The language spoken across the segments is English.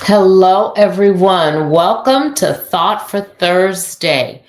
Hello, everyone. Welcome to Thought for Thursday.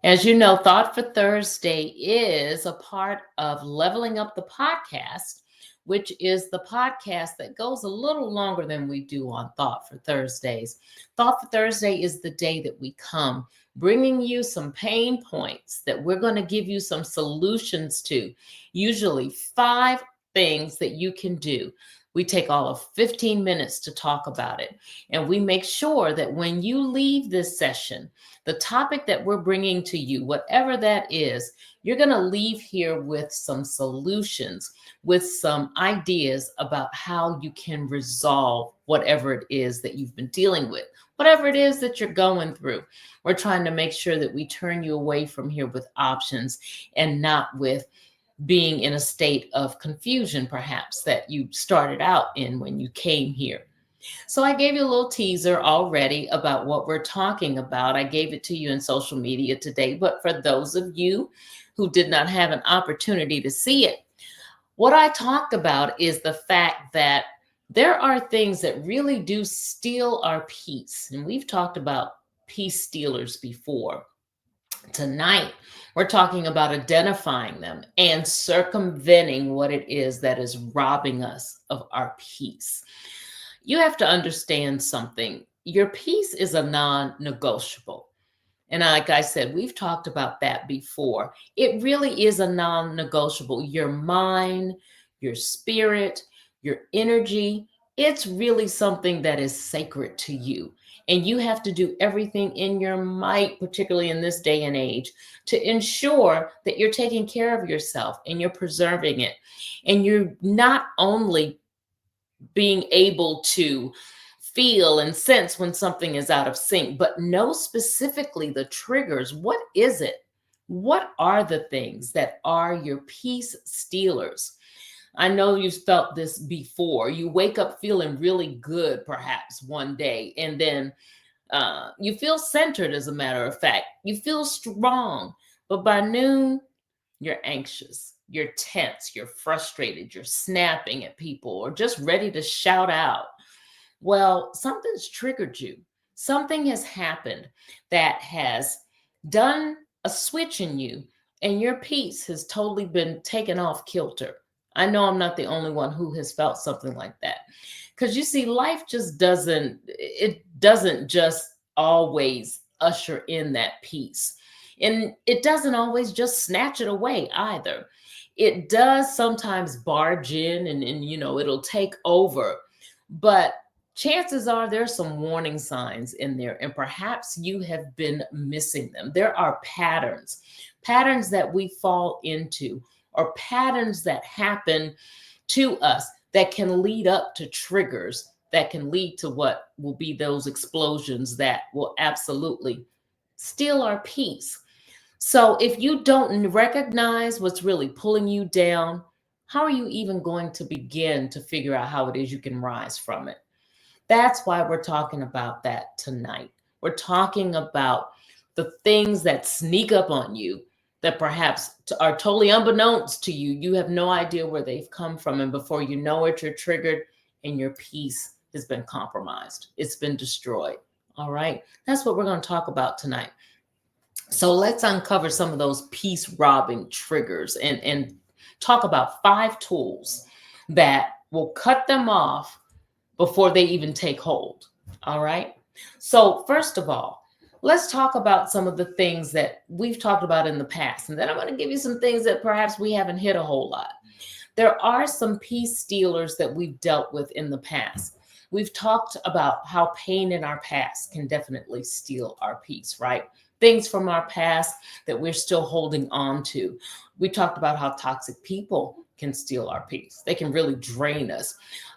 As you know, Thought for Thursday is a part of Leveling Up the Podcast, which is the podcast that goes a little longer than we do on Thought for Thursdays. Thought for Thursday is the day that we come bringing you some pain points that we're going to give you some solutions to, usually 5 things that you can do. We take all of 15 minutes to talk about it. And we make sure that when you leave this session, the topic that we're bringing to you, whatever that is, you're going to leave here with some solutions, with some ideas about how you can resolve whatever it is that you've been dealing with, whatever it is that you're going through. We're trying to make sure that we turn you away from here with options and not with being in a state of confusion, perhaps, that you started out in when you came here. So I gave you a little teaser already about what we're talking about. I gave it to you in social media today, but for those of you who did not have an opportunity to see it, what I talked about is the fact that there are things that really do steal our peace. And we've talked about peace stealers before. Tonight, we're talking about identifying them and circumventing what it is that is robbing us of our peace. You have to understand something. Your peace is a non negotiable. And like I said, we've talked about that before. It really is a non negotiable. Your mind, your spirit, your energy, it's really something that is sacred to you. And you have to do everything in your might, particularly in this day and age, to ensure that you're taking care of yourself and you're preserving it. And you're not only being able to feel and sense when something is out of sync, but know specifically the triggers. What is it? What are the things that are your peace stealers? I know you've felt this before. You wake up feeling really good, perhaps one day, and then you feel centered, as a matter of fact. You feel strong, but by noon, you're anxious, you're tense, you're frustrated, you're snapping at people, or just ready to shout out. Well, something's triggered you. Something has happened that has done a switch in you, and your peace has totally been taken off kilter. I know I'm not the only one who has felt something like that. Because you see, life just doesn't just always usher in that peace. And it doesn't always just snatch it away either. It does sometimes barge in and it'll take over. But chances are there's some warning signs in there, and perhaps you have been missing them. There are patterns that we fall into, or patterns that happen to us that can lead up to triggers that can lead to what will be those explosions that will absolutely steal our peace. So if you don't recognize what's really pulling you down, how are you even going to begin to figure out how it is you can rise from it? That's why we're talking about that tonight. We're talking about the things that sneak up on you that perhaps are totally unbeknownst to you. You have no idea where they've come from. And before you know it, you're triggered and your peace has been compromised. It's been destroyed. All right. That's what we're going to talk about tonight. So let's uncover some of those peace robbing triggers and talk about 5 tools that will cut them off before they even take hold. All right. So, first of all, let's talk about some of the things that we've talked about in the past. And then I'm going to give you some things that perhaps we haven't hit a whole lot. There are some peace stealers that we've dealt with in the past. We've talked about how pain in our past can definitely steal our peace, right? Things from our past that we're still holding on to. We talked about how toxic people can steal our peace. They can really drain us.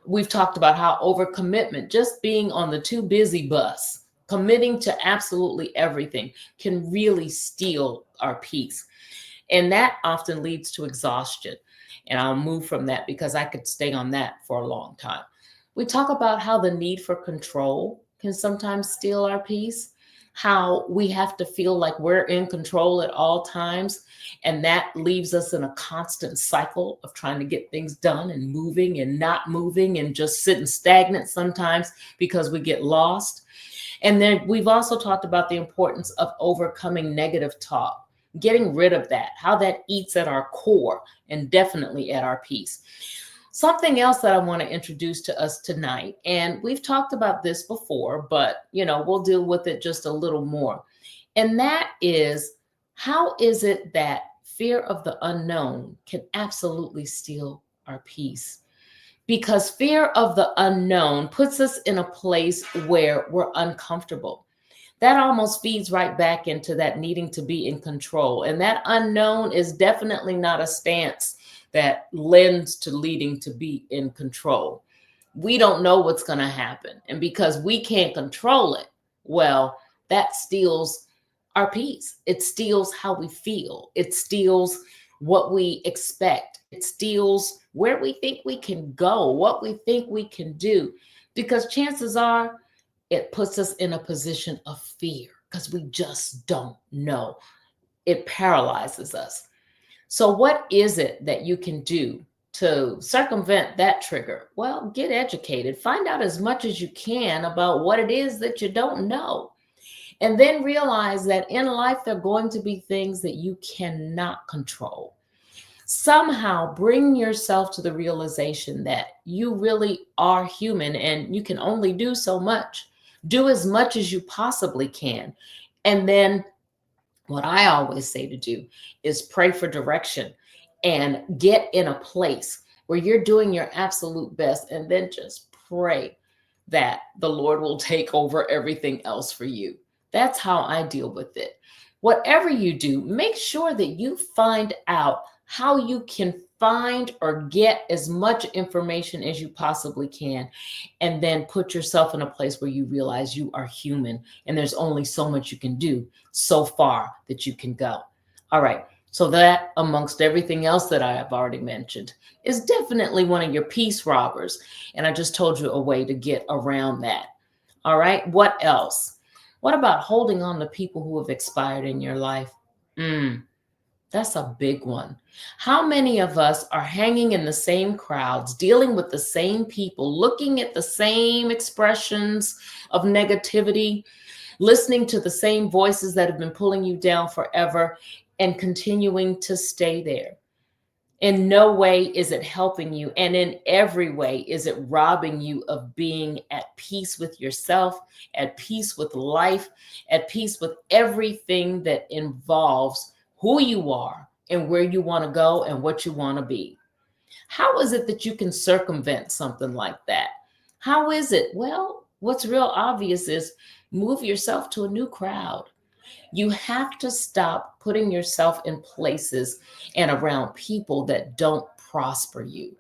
We've talked about how overcommitment, just being on the too busy bus, committing to absolutely everything, can really steal our peace. And that often leads to exhaustion. And I'll move from that because I could stay on that for a long time. We talk about how the need for control can sometimes steal our peace. how we have to feel like we're in control at all times. And that leaves us in a constant cycle of trying to get things done and moving and not moving and just sitting stagnant sometimes because we get lost. And then we've also talked about the importance of overcoming negative talk, getting rid of that, how that eats at our core and definitely at our peace. Something else that I want to introduce to us tonight, and we've talked about this before, but we'll deal with it just a little more. And that is, how is it that fear of the unknown can absolutely steal our peace? Because fear of the unknown puts us in a place where we're uncomfortable. That almost feeds right back into that needing to be in control. And that unknown is definitely not a stance that lends to leading to be in control. We don't know what's going to happen. And because we can't control it, well, that steals our peace. It steals how we feel. It steals what we expect. It steals where we think we can go, what we think we can do. Because chances are, it puts us in a position of fear because we just don't know. It paralyzes us. So, what is it that you can do to circumvent that trigger? Well, get educated, find out as much as you can about what it is that you don't know. And then realize that in life, there are going to be things that you cannot control. Somehow bring yourself to the realization that you really are human and you can only do so much. Do as much as you possibly can. And then what I always say to do is pray for direction and get in a place where you're doing your absolute best, and then just pray that the Lord will take over everything else for you. That's how I deal with it. Whatever you do, make sure that you find out how you can find or get as much information as you possibly can, and then put yourself in a place where you realize you are human and there's only so much you can do, so far that you can go. All right. So that, amongst everything else that I have already mentioned, is definitely one of your peace robbers. And I just told you a way to get around that. All right. What else? What about holding on to people who have expired in your life? That's a big one. How many of us are hanging in the same crowds, dealing with the same people, looking at the same expressions of negativity, listening to the same voices that have been pulling you down forever, and continuing to stay there? In no way is it helping you. And in every way is it robbing you of being at peace with yourself, at peace with life, at peace with everything that involves who you are and where you want to go and what you want to be. How is it that you can circumvent something like that? How is it? Well, what's real obvious is move yourself to a new crowd. You have to stop putting yourself in places and around people that don't prosper you,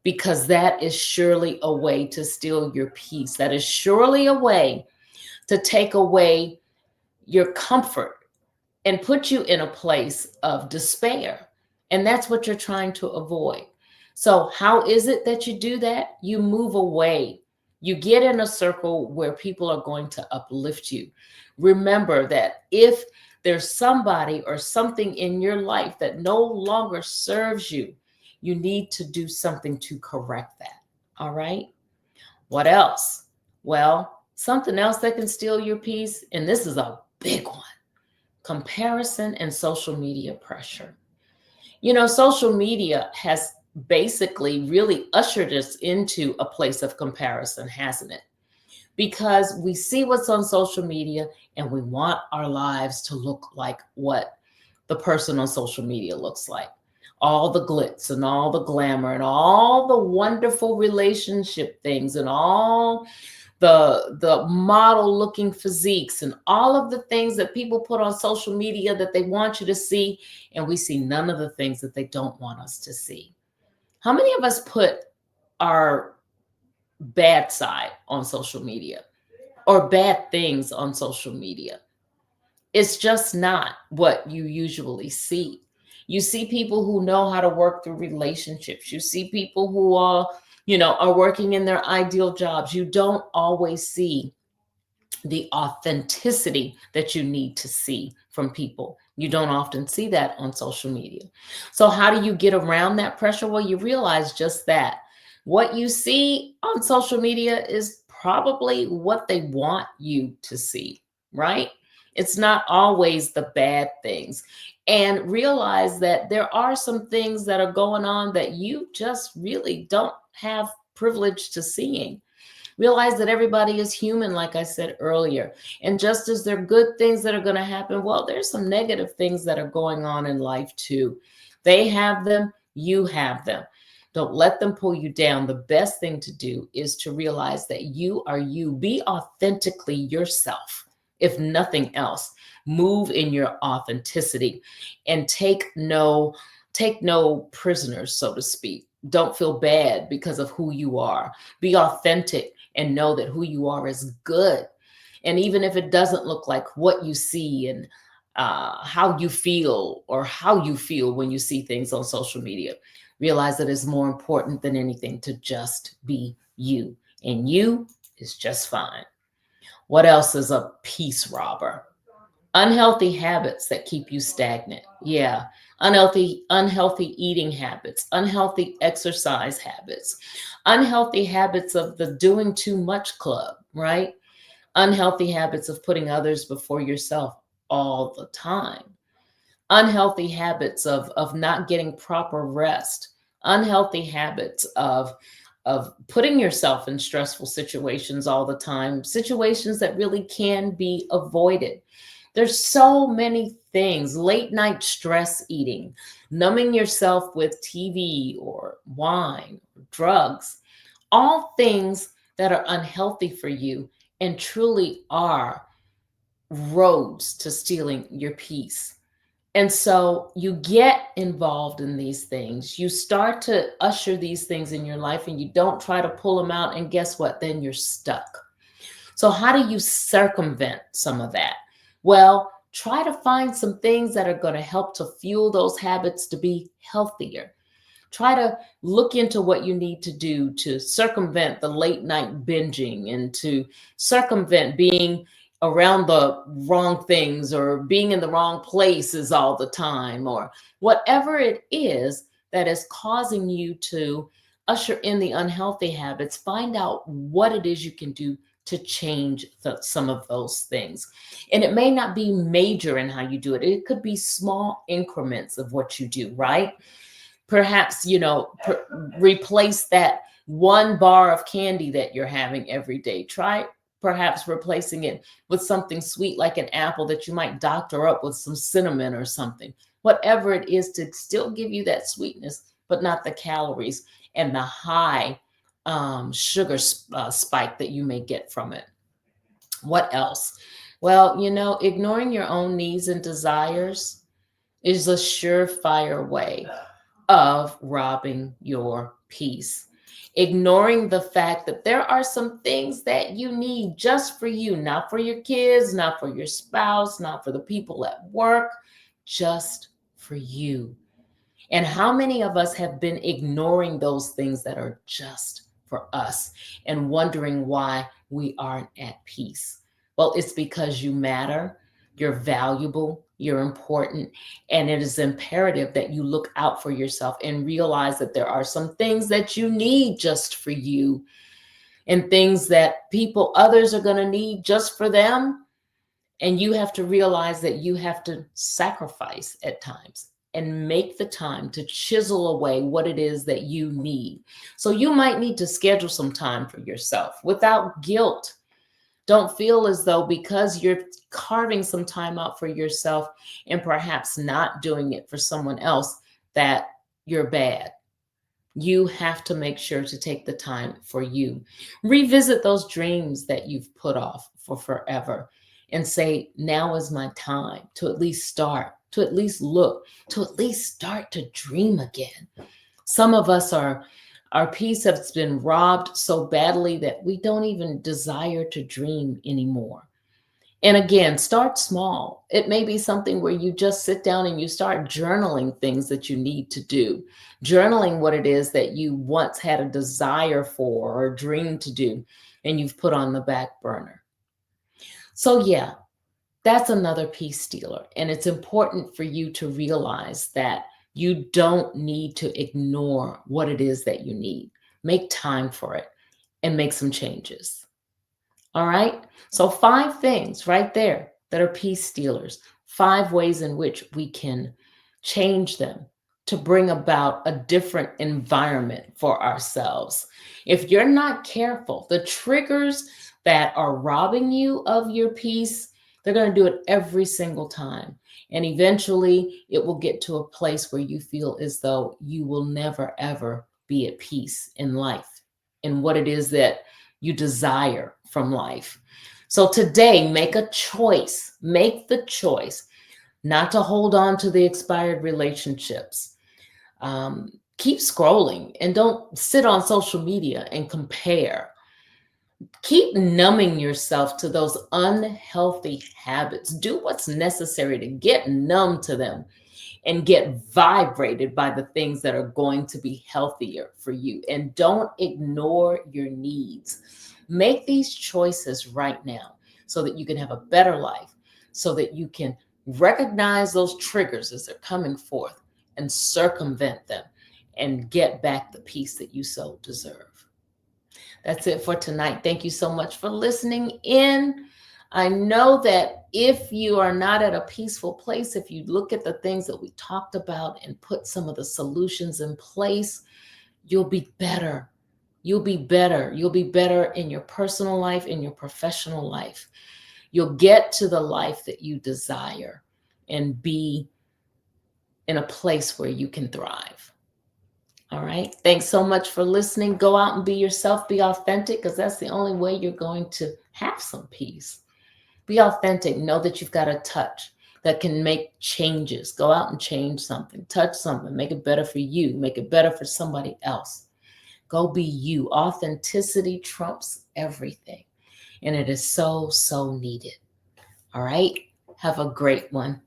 because that is surely a way to steal your peace. That is surely a way to take away your comfort and put you in a place of despair. And that's what you're trying to avoid. So, how is it that you do that? You move away. You get in a circle where people are going to uplift you. Remember that if there's somebody or something in your life that no longer serves you, you need to do something to correct that. All right. What else? Well, something else that can steal your peace, and this is a big one: comparison and social media pressure. Social media has basically really ushered us into a place of comparison, hasn't it? Because we see what's on social media and we want our lives to look like what the person on social media looks like. All the glitz and all the glamour and all the wonderful relationship things and all the model looking physiques and all of the things that people put on social media that they want you to see, and we see none of the things that they don't want us to see. How many of us put our bad side on social media or bad things on social media? It's just not what you usually see. You see people who know how to work through relationships. You see people who are working in their ideal jobs. You don't always see the authenticity that you need to see from people. You don't often see that on social media. So, how do you get around that pressure? Well, you realize just that what you see on social media is probably what they want you to see, right? It's not always the bad things. And realize that there are some things that are going on that you just really don't have privilege to seeing. Realize that everybody is human, like I said earlier. And just as there are good things that are going to happen, well, there's some negative things that are going on in life too. They have them, you have them. Don't let them pull you down. The best thing to do is to realize that you are you. Be authentically yourself, if nothing else. Move in your authenticity and take no prisoners, so to speak. Don't feel bad because of who you are. Be authentic and know that who you are is good. And even if it doesn't look like what you see and how you feel when you see things on social media, realize that it's more important than anything to just be you. And you is just fine. What else is a peace robber? Unhealthy habits that keep you stagnant. Yeah. Unhealthy eating habits, unhealthy exercise habits, unhealthy habits of the doing too much club, right? Unhealthy habits of putting others before yourself all the time. Unhealthy habits of not getting proper rest. Unhealthy habits of putting yourself in stressful situations all the time, situations that really can be avoided. There's so many things. Late night stress eating, numbing yourself with TV or wine, drugs, all things that are unhealthy for you and truly are roads to stealing your peace. And so you get involved in these things. You start to usher these things in your life and you don't try to pull them out. And guess what? Then you're stuck. So, how do you circumvent some of that? Well, try to find some things that are going to help to fuel those habits to be healthier. Try to look into what you need to do to circumvent the late night binging and to circumvent being around the wrong things or being in the wrong places all the time or whatever it is that is causing you to usher in the unhealthy habits. Find out what it is you can do to change some of those things. And it may not be major in how you do it, it could be small increments of what you do, right? Perhaps, replace that one bar of candy that you're having every day. Try perhaps replacing it with something sweet like an apple that you might doctor up with some cinnamon or something. Whatever it is to still give you that sweetness, but not the calories and the high sugar spike that you may get from it. What else? Well, ignoring your own needs and desires is a surefire way of robbing your peace. Ignoring the fact that there are some things that you need just for you, not for your kids, not for your spouse, not for the people at work, just for you. And how many of us have been ignoring those things that are just for us and wondering why we aren't at peace? Well, it's because you matter, you're valuable, you're important, and it is imperative that you look out for yourself and realize that there are some things that you need just for you and things that others are going to need just for them, and you have to realize that you have to sacrifice at times and make the time to chisel away what it is that you need. So you might need to schedule some time for yourself without guilt. Don't feel as though because you're carving some time out for yourself and perhaps not doing it for someone else that you're bad. You have to make sure to take the time for you. Revisit those dreams that you've put off for forever and say, now is my time to at least start, to at least look, to at least start to dream again. Some of us our peace has been robbed so badly that we don't even desire to dream anymore. And again, start small. It may be something where you just sit down and you start journaling things that you need to do, journaling what it is that you once had a desire for or a dream to do, and you've put on the back burner. So, yeah, that's another peace stealer. And it's important for you to realize that you don't need to ignore what it is that you need. Make time for it and make some changes. All right. So, 5 things right there that are peace stealers, 5 ways in which we can change them to bring about a different environment for ourselves. If you're not careful, the triggers that are robbing you of your peace, they're going to do it every single time. And eventually, it will get to a place where you feel as though you will never, ever be at peace in life and what it is that you desire from life. So today, make a choice. Make the choice not to hold on to the expired relationships. Keep scrolling and don't sit on social media and compare. Keep numbing yourself to those unhealthy habits. Do what's necessary to get numb to them and get vibrated by the things that are going to be healthier for you. And don't ignore your needs. Make these choices right now so that you can have a better life, so that you can recognize those triggers as they're coming forth and circumvent them and get back the peace that you so deserve. That's it for tonight. Thank you so much for listening in. I know that if you are not at a peaceful place, if you look at the things that we talked about and put some of the solutions in place, you'll be better. You'll be better. You'll be better in your personal life, in your professional life. You'll get to the life that you desire and be in a place where you can thrive. All right. Thanks so much for listening. Go out and be yourself, be authentic, because that's the only way you're going to have some peace. Be authentic. Know that you've got a touch that can make changes. Go out and change something, touch something, make it better for you, make it better for somebody else. Go be you. Authenticity trumps everything. And it is so, so needed. All right. Have a great one.